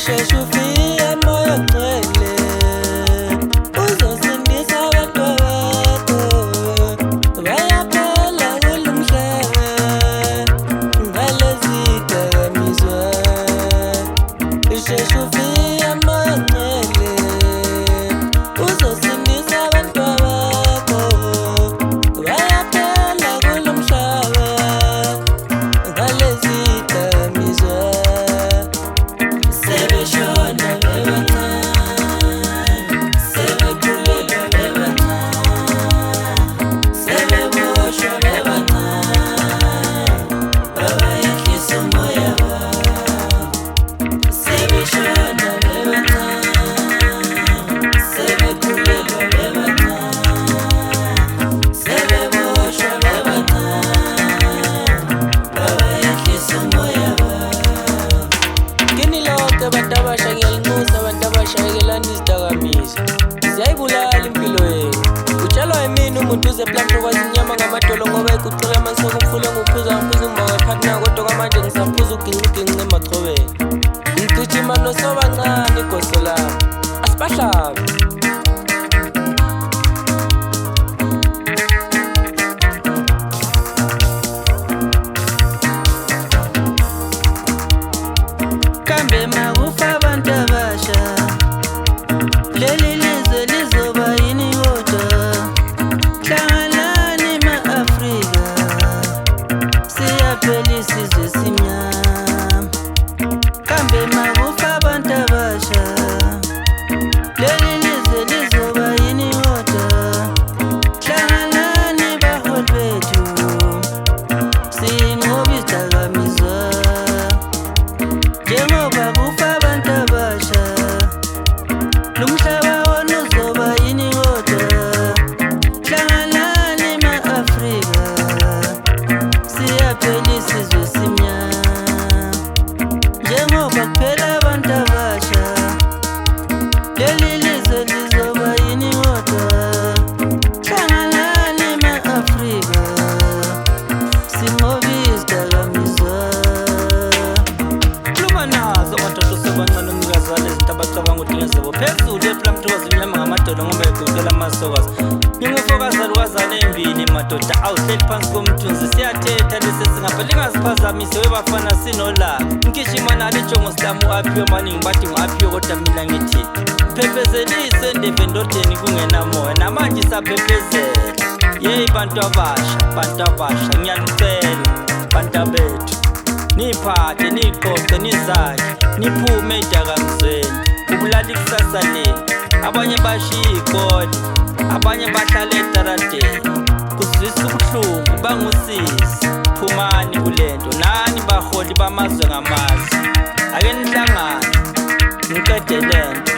usheshe ufike moya ngcwele uzosindisa abantu bakho bayaphela kulo mhlaba ngalezi dakamizwa usheshe ufike moya ngcwele uzosindisa abantu bakho bayaphela kulo mhlaba ngalezi dakamizwa sebeshona bebancane sebekhulelwa bebancane sebeboshwa bebancane babayehlisa umoya wabo sebeshona bebancane sebekhulelwa bebancane sebeboshwa bebancane babayehlisa umoya wabo. Kini lonke abantu abasha ngiyalinxusa abantu abashayekelana izidakamizwa ziyayibulala impilo yenu. Utshelwa yimini umuntu uze plampe kwazi inyama ngamadolo ngoba igucula amasoko umfule nguphuza umba ngaphathi na kodwa ngamanje ngisaphuza uginqiginqi emachobeni ngigijima nosobancane igoso lami asibahlabe. Kambe makufa abantu abasha leli lizwe lizoba yini kodwa hlanganani ma-Afrika siyaphela isizwe simnyama. Kambe makufa abantu abasha leli lizwe lizoba yini kodwa hlanganani baholi bethu sinqobe izidakamizwa njengoba kufa abantu abasha lo mhlaba wona uzoba yini kodwa hlanganani ma-Afrika siyaphela isizwe simnyama. Njengoba kuphela abantu abasha leli lizwe lizoba yini kodwa hlanganani ma-Afrika sinqobe izidakamizwa. Khuluma nazo amadoda sebancane umnikazane izinto abacabanga ukuthi ngezebo phezulu eplamthokozi imnyama ngamadolo ngoba egoqela amasokazi ngingufokazana kwazane ey'mbili madoda awuhleli phansi komthunzi siyathetha lesi singapha lingaziphazamise webafana sinolaka ngigijima nalo ijongo silami u-aphiwe maningi bathi ngu-aphiwe kodwa mina ngithi phephezelise endebe endodeni kungenamoya namanje isaphephezela. Yeyi bantu abasha ngiyanicela bantabethu niphathe niqoqe nizakhe niphume ey'dakamizweni kubulala ikusasa lenu. Abanye bashiya iy'kole abanye bahlala etaradeni kuzwisa ubuhlungu bangusisi. Phumani kulento nani baholi bamazwe ngamazwe ake nihlangane niqede lento.